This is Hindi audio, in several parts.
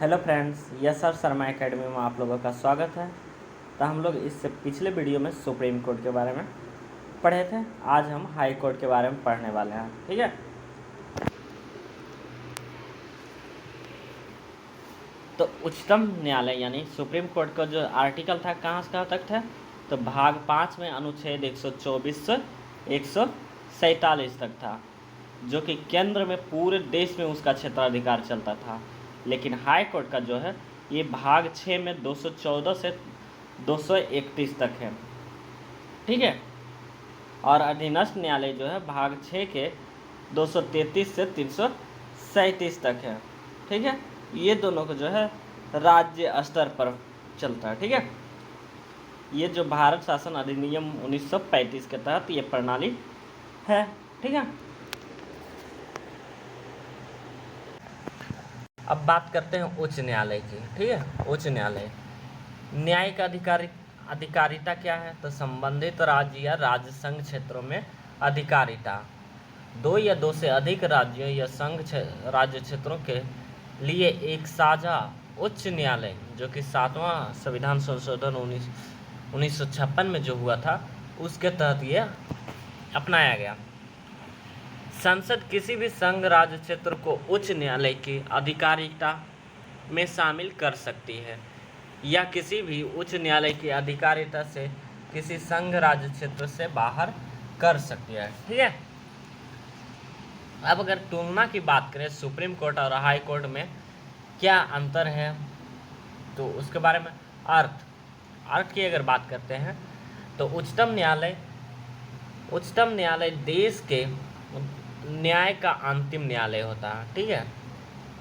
Hello friends, yes sir Sharma academy में आप लोगों का स्वागत है। तो हम लोग इससे पिछले वीडियो में सुप्रीम कोर्ट के बारे में पढ़े थे। आज हम हाई कोर्ट के बारे में पढ़ने वाले हैं। ठीक है, तो उच्चतम न्यायालय यानी सुप्रीम कोर्ट का जो आर्टिकल था कहाँ से कहाँ तक था, तो भाग 5 में अनुच्छेद 124 से 147 तक था, जो कि केंद्र में पूरे देश में उसका क्षेत्राधिकार चलता था। लेकिन हाई कोर्ट का जो है ये भाग 6 में 214 से 231 तक है। ठीक है, और अधीनस्थ न्यायालय जो है भाग 6 के 233 से 337 तक है। ठीक है, ये दोनों को जो है राज्य स्तर पर चलता है। ठीक है, ये जो भारत शासन अधिनियम 1935 के तहत ये प्रणाली है। ठीक है, अब बात करते हैं उच्च न्यायालय की। ठीक है, उच्च न्यायालय न्यायिक अधिकारिता क्या है, तो संबंधित राज्य या राज्य संघ क्षेत्रों में अधिकारिता, दो या दो से अधिक राज्यों या संघ राज्य क्षेत्रों के लिए एक साझा उच्च न्यायालय, जो कि 7वां संविधान संशोधन 1956 में जो हुआ था उसके तहत ये अपनाया गया। संसद किसी भी संघ राज्य क्षेत्र को उच्च न्यायालय की अधिकारिता में शामिल कर सकती है या किसी भी उच्च न्यायालय की अधिकारिता से किसी संघ राज्य क्षेत्र से बाहर कर सकती है। ठीक है, अब अगर तुलना की बात करें सुप्रीम कोर्ट और हाई कोर्ट में क्या अंतर है, तो उसके बारे में अर्थ की अगर बात करते हैं तो उच्चतम न्यायालय देश के न्याय का अंतिम न्यायालय होता है। ठीक है,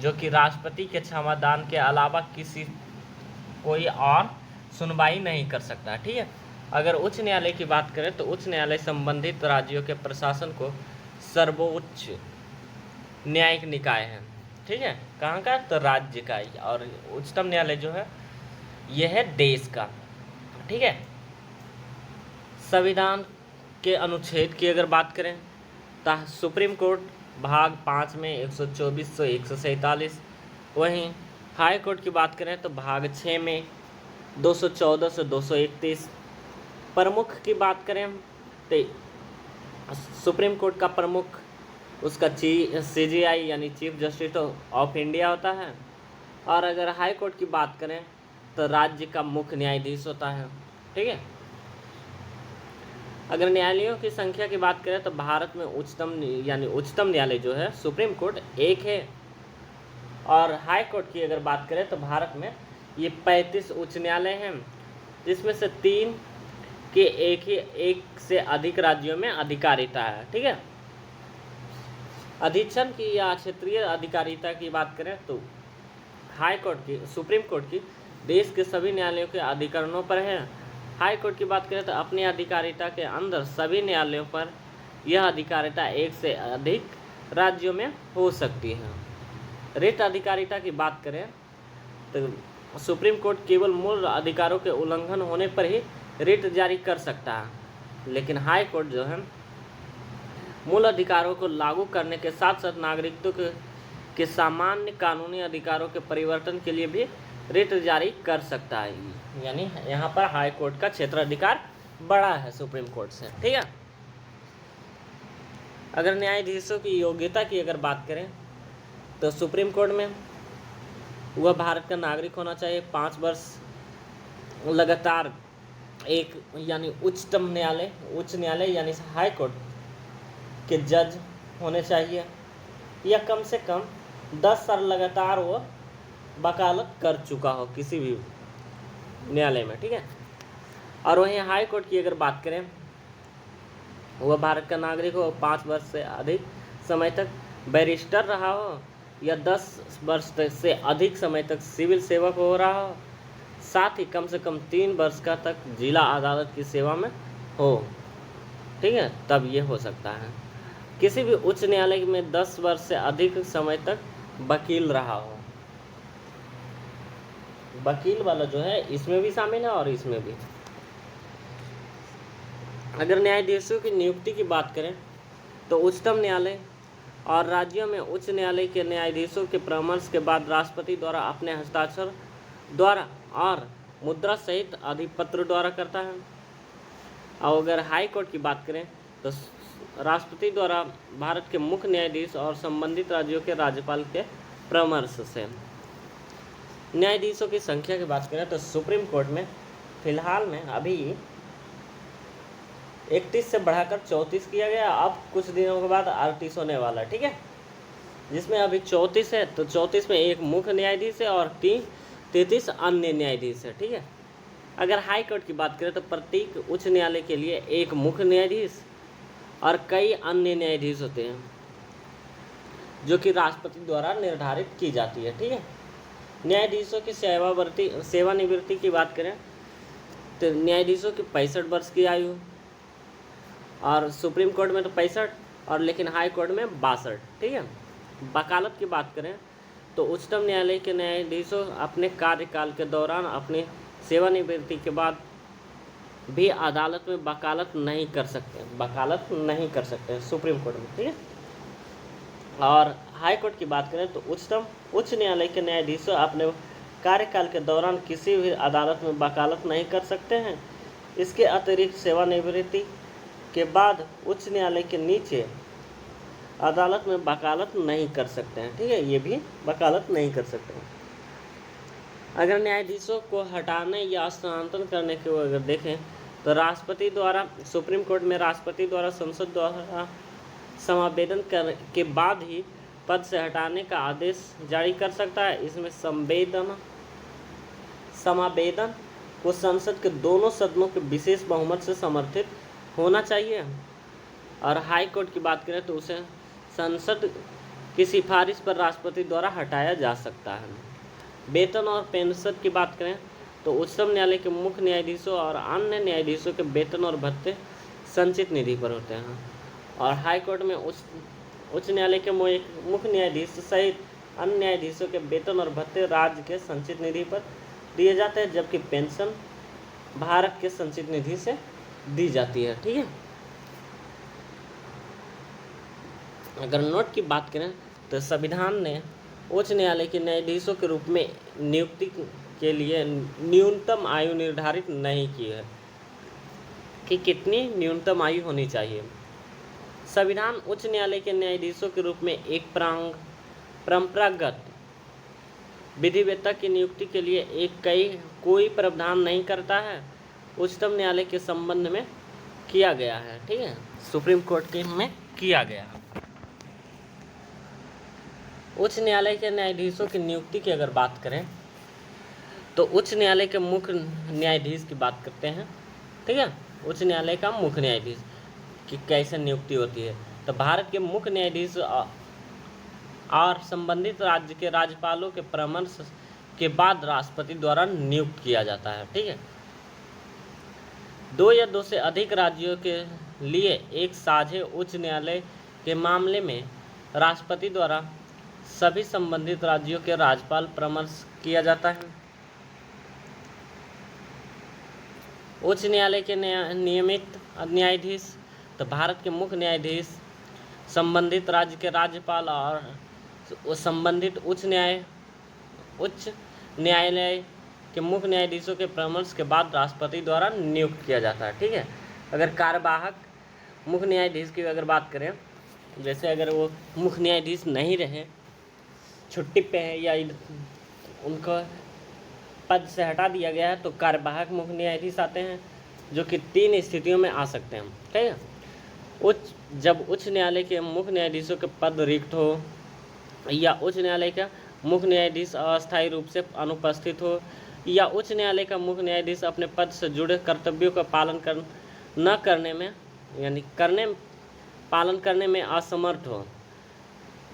जो कि राष्ट्रपति के क्षमादान के अलावा किसी कोई और सुनवाई नहीं कर सकता। ठीक है, अगर उच्च न्यायालय की बात करें तो उच्च न्यायालय संबंधित राज्यों के प्रशासन को सर्वोच्च न्यायिक निकाय है। ठीक है, कहाँ का, तो राज्य का, और उच्चतम न्यायालय जो है यह है देश का। ठीक है, संविधान के अनुच्छेद की अगर बात करें तो सुप्रीम कोर्ट भाग 5 में 124 से 147, वहीं हाई कोर्ट की बात करें तो भाग 6 में 214 से 231। प्रमुख की बात करें तो सुप्रीम कोर्ट का प्रमुख उसका CJI यानी चीफ जस्टिस ऑफ इंडिया होता है, और अगर हाई कोर्ट की बात करें तो राज्य का मुख्य न्यायाधीश होता है। ठीक है, अगर न्यायालयों की संख्या की बात करें तो भारत में उच्चतम न्यायालय जो है सुप्रीम कोर्ट एक है, और हाई कोर्ट की अगर बात करें तो भारत में ये 35 उच्च न्यायालय हैं, जिसमें से 3 के एक से अधिक राज्यों में अधिकारिता है। ठीक है, अधीक्षण की या क्षेत्रीय अधिकारिता की बात करें तो सुप्रीम कोर्ट की देश के सभी न्यायालयों के अधिकरणों पर है। हाई कोर्ट की बात करें तो अपनी अधिकारिता के अंदर सभी न्यायालयों पर यह अधिकारिता एक से अधिक राज्यों में हो सकती है। रिट अधिकारिता की बात करें तो सुप्रीम कोर्ट केवल मूल अधिकारों के उल्लंघन होने पर ही रिट जारी कर सकता है, लेकिन हाई कोर्ट जो है मूल अधिकारों को लागू करने के साथ साथ नागरिकों के सामान्य कानूनी अधिकारों के परिवर्तन के लिए भी रिट जारी कर सकता है। यानी यहाँ पर हाई कोर्ट का क्षेत्राधिकार बड़ा है सुप्रीम कोर्ट से। ठीक है, अगर न्यायाधीशों की योग्यता की अगर बात करें तो सुप्रीम कोर्ट में वह भारत का नागरिक होना चाहिए, 5 वर्ष लगातार एक यानी उच्च न्यायालय यानी हाई कोर्ट के जज होने चाहिए, या कम से कम 10 साल लगातार वो वकालत कर चुका हो किसी भी न्यायालय में। ठीक है, और वहीं हाई कोर्ट की अगर बात करें वह भारत का नागरिक हो, 5 वर्ष से अधिक समय तक बैरिस्टर रहा हो, या 10 वर्ष से अधिक समय तक सिविल सेवक हो रहा हो, साथ ही कम से कम 3 वर्ष का तक जिला अदालत की सेवा में हो। ठीक है, तब ये हो सकता है। किसी भी उच्च न्यायालय में 10 वर्ष से अधिक समय तक वकील रहा हो, वकील वाला जो है इसमें भी शामिल है और इसमें भी। अगर न्यायाधीशों की नियुक्ति की बात करें तो उच्चतम न्यायालय और राज्यों में उच्च न्यायालय के न्यायाधीशों के परामर्श के बाद राष्ट्रपति द्वारा अपने हस्ताक्षर द्वारा और मुद्रा सहित अधिपत्र द्वारा करता है। और अगर हाई कोर्ट की बात करें तो राष्ट्रपति द्वारा भारत के मुख्य न्यायाधीश और संबंधित राज्यों के राज्यपाल के परामर्श से। न्यायाधीशों की संख्या की बात करें तो सुप्रीम कोर्ट में फिलहाल में अभी 31 से बढ़ाकर 34 किया गया। अब कुछ दिनों के बाद 38 होने वाला है, ठीक है, जिसमें अभी 34 है तो 34 में एक मुख्य न्यायाधीश है और 33 अन्य न्यायाधीश है, ठीक है। अगर हाई कोर्ट की बात करें तो प्रत्येक उच्च न्यायालय के लिए एक मुख्य न्यायाधीश और कई अन्य न्यायाधीश होते हैं जो कि राष्ट्रपति द्वारा निर्धारित की जाती है, ठीक है। न्यायाधीशों की सेवानिवृत्ति की बात करें तो न्यायाधीशों की 65 वर्ष की आयु, और सुप्रीम कोर्ट में तो 65 और लेकिन हाई कोर्ट में 62, ठीक है। वकालत की बात करें तो उच्चतम न्यायालय के न्यायाधीशों अपने कार्यकाल के दौरान अपनी सेवानिवृत्ति के बाद भी अदालत में वकालत नहीं कर सकते सुप्रीम कोर्ट में, ठीक है। और हाई कोर्ट की बात करें तो उच्च न्यायालय के न्यायाधीशों अपने कार्यकाल के दौरान किसी भी अदालत में वकालत नहीं कर सकते हैं। इसके अतिरिक्त सेवानिवृत्ति के बाद उच्च न्यायालय के नीचे अदालत में वकालत नहीं कर सकते हैं, ठीक है, ये भी वकालत नहीं कर सकते हैं। अगर न्यायाधीशों को हटाने या स्थानांतरण करने को अगर देखें तो राष्ट्रपति द्वारा सुप्रीम कोर्ट में राष्ट्रपति द्वारा संसद द्वारा समावेदन के बाद ही पद से हटाने का आदेश जारी कर सकता है। इसमें समावेदन को संसद के दोनों सदनों के विशेष बहुमत से समर्थित होना चाहिए। और हाई कोर्ट की बात करें तो उसे संसद की सिफारिश पर राष्ट्रपति द्वारा हटाया जा सकता है। वेतन और पेंशन की बात करें तो उच्चतम न्यायालय के मुख्य न्यायाधीशों और अन्य न्यायाधीशों के वेतन और भत्ते संचित निधि पर होते हैं। और हाई कोर्ट में उच्च न्यायालय के मुख्य न्यायाधीश सहित अन्य न्यायाधीशों के वेतन और भत्ते राज्य के संचित निधि पर दिए जाते हैं, जबकि पेंशन भारत के संचित निधि से दी जाती है, ठीक है। अगर नोट की बात करें तो संविधान ने उच्च न्यायालय के न्यायाधीशों के रूप में नियुक्ति के लिए न्यूनतम आयु निर्धारित नहीं की है कि कितनी न्यूनतम आयु होनी चाहिए। संविधान उच्च न्यायालय के न्यायाधीशों के रूप में एक परंपरागत विधिवेत्ता की नियुक्ति के लिए कोई प्रावधान नहीं करता है। उच्चतम न्यायालय के संबंध में किया गया है, ठीक है, सुप्रीम कोर्ट के में किया गया। उच्च न्यायालय के न्यायाधीशों की नियुक्ति की अगर बात करें तो उच्च न्यायालय के मुख्य न्यायाधीश की बात करते हैं, ठीक है। उच्च न्यायालय का मुख्य न्यायाधीश की कैसे नियुक्ति होती है तो भारत के मुख्य न्यायाधीश और संबंधित राज्य के राज्यपालों के परामर्श के बाद राष्ट्रपति द्वारा नियुक्त किया जाता है, ठीक है। 2 या 2 से अधिक राज्यों के लिए एक साझे उच्च न्यायालय के मामले में राष्ट्रपति द्वारा सभी संबंधित राज्यों के राज्यपाल परामर्श किया जाता है। उच्च न्यायालय के नियमित न्यायाधीश तो भारत के मुख्य न्यायाधीश संबंधित राज्य के राज्यपाल और संबंधित उच्च न्यायालय के मुख्य न्यायाधीशों के परामर्श के बाद राष्ट्रपति द्वारा नियुक्त किया जाता है, ठीक है। अगर कार्यवाहक मुख्य न्यायाधीश की अगर बात करें, जैसे अगर वो मुख्य न्यायाधीश नहीं रहे, छुट्टी पे है या उनको पद से हटा दिया गया है तो कार्यवाहक मुख्य न्यायाधीश आते हैं, जो कि 3 स्थितियों में आ सकते हैं, ठीक है। जब उच्च न्यायालय के मुख्य न्यायाधीशों के पद रिक्त हो, या उच्च न्यायालय का मुख्य न्यायाधीश अस्थायी रूप से अनुपस्थित हो, या उच्च न्यायालय का मुख्य न्यायाधीश अपने पद से जुड़े कर्तव्यों का पालन करने में असमर्थ हो,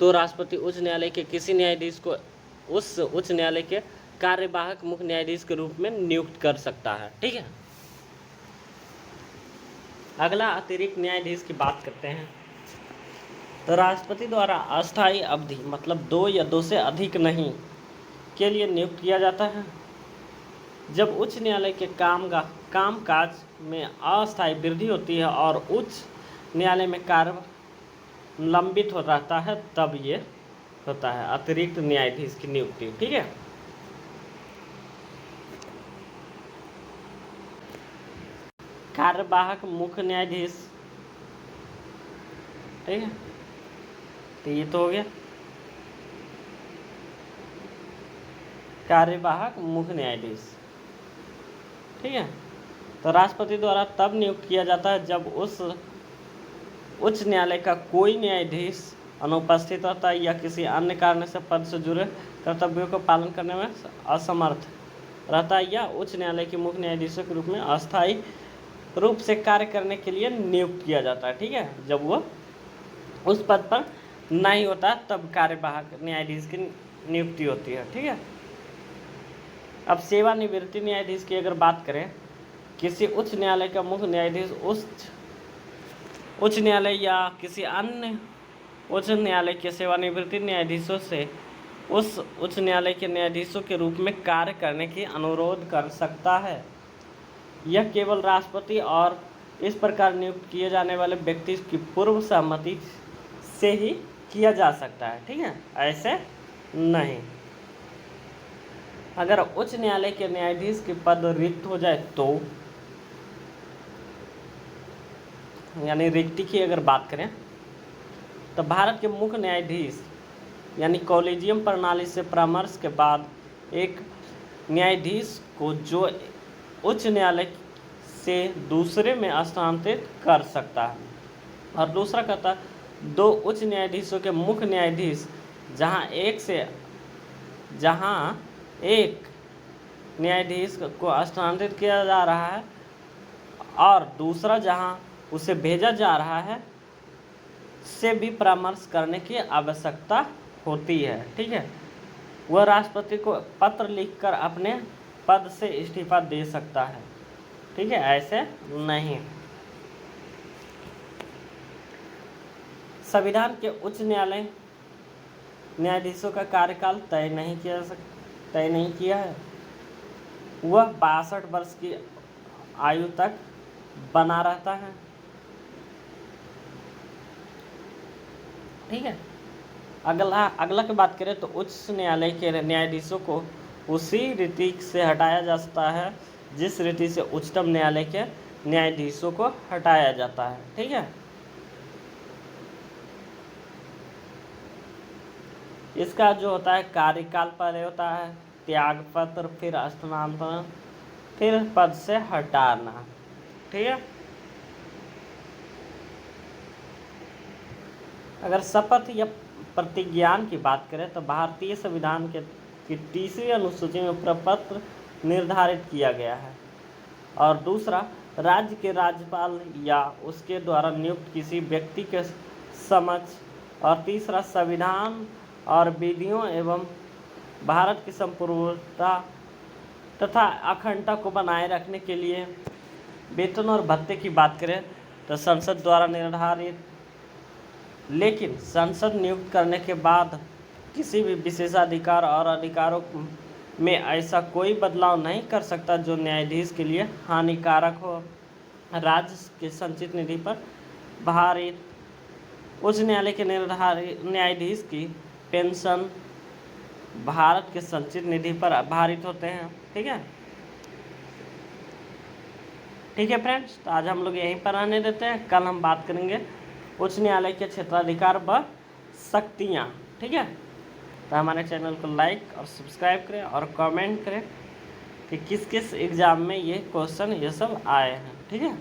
तो राष्ट्रपति उच्च न्यायालय के किसी न्यायाधीश को उस उच्च न्यायालय के कार्यवाहक मुख्य न्यायाधीश के रूप में नियुक्त कर सकता है, ठीक है। अगला अतिरिक्त न्यायाधीश की बात करते हैं तो राष्ट्रपति द्वारा अस्थायी अवधि मतलब 2 या 2 से अधिक नहीं के लिए नियुक्त किया जाता है। जब उच्च न्यायालय के कामकाज में अस्थायी वृद्धि होती है और उच्च न्यायालय में लंबित हो रहता है तब ये होता है अतिरिक्त न्यायाधीश की नियुक्ति। ठीक है, कार्यवाहक मुख्य न्यायाधीश। ठीक है, तो ये तो हो गया कार्यवाहक मुख्य न्यायाधीश। ठीक है, तो राष्ट्रपति द्वारा तब नियुक्त किया जाता है जब उस उच्च न्यायालय का कोई न्यायाधीश अनुपस्थित रहता है या किसी अन्य कारण से पद से जुड़े कर्तव्यों को पालन करने में असमर्थ रहता है या उच्च न्यायालय के मुख्य न्यायाधीशों के रूप में अस्थायी रूप से कार्य करने के लिए नियुक्त किया जाता है। ठीक है, जब वो उस पद पर नहीं होता तब कार्यवाहक न्यायाधीश की नियुक्ति होती है। ठीक है, अब सेवानिवृत्ति न्यायाधीश की अगर बात करें, किसी उच्च न्यायालय का मुख्य न्यायाधीश उच्च न्यायालय या किसी अन्य उच्च न्यायालय के सेवानिवृत्ति न्यायाधीशों से उस उच्च न्यायालय के न्यायाधीशों के रूप में कार्य करने की अनुरोध कर सकता है। यह केवल राष्ट्रपति और इस प्रकार नियुक्त किए जाने वाले व्यक्ति की पूर्व सहमति से ही किया जा सकता है। ठीक है, ऐसे नहीं। अगर उच्च न्यायालय के न्यायाधीश के पद रिक्त हो जाए तो, यानी रिक्ति की अगर बात करें, तो भारत के मुख्य न्यायाधीश यानी कॉलेजियम प्रणाली से परामर्श के बाद एक न्यायाधीश को जो उच्च न्यायालय से दूसरे में स्थानांतरित कर सकता है। और दूसरा कहता है, दो उच्च न्यायाधीशों के मुख्य न्यायाधीश जहां एक न्यायाधीश को स्थानांतरित किया जा रहा है और दूसरा जहां उसे भेजा जा रहा है से भी परामर्श करने की आवश्यकता होती है। ठीक है, वह राष्ट्रपति को पत्र लिखकर अपने पद से इस्तीफा दे सकता है। ठीक है, ऐसे नहीं। संविधान के उच्च न्यायालय न्यायाधीशों का कार्यकाल तय नहीं किया है। वह 62 वर्ष की आयु तक बना रहता है। ठीक है, अगला की बात करें तो उच्च न्यायालय के न्यायाधीशों को उसी रीति से हटाया जा सकता है जिस रीति से उच्चतम न्यायालय के न्यायाधीशों को हटाया जाता है। ठीक है, इसका जो होता है कार्यकाल पहले होता है त्यागपत्र, फिर स्थानांतरण, फिर पद से हटाना। ठीक है, अगर शपथ या प्रतिज्ञान की बात करें तो भारतीय संविधान की 30वीं अनुसूची में प्रपत्र निर्धारित किया गया है। और दूसरा, राज्य के राज्यपाल या उसके द्वारा नियुक्त किसी व्यक्ति के समक्ष। और तीसरा, संविधान और विधियों एवं भारत की संपूर्णता तथा अखंडता को बनाए रखने के लिए वेतन और भत्ते की बात करें तो संसद द्वारा निर्धारित, लेकिन संसद नियुक्त करने के बाद किसी भी विशेषाधिकार और अधिकारों में ऐसा कोई बदलाव नहीं कर सकता जो न्यायाधीश के लिए हानिकारक हो। राज्य के संचित निधि पर भारित उच्च न्यायालय के निर्धारित न्यायाधीश की पेंशन भारत के संचित निधि पर भारित होते हैं। ठीक है, ठीक है फ्रेंड्स, तो आज हम लोग यहीं पर रहने देते हैं। कल हम बात करेंगे उच्च न्यायालय के क्षेत्राधिकार व शक्तियाँ। ठीक है, तो हमारे चैनल को लाइक और सब्सक्राइब करें और कमेंट करें कि किस किस एग्ज़ाम में ये क्वेश्चन ये सब आए हैं। ठीक है।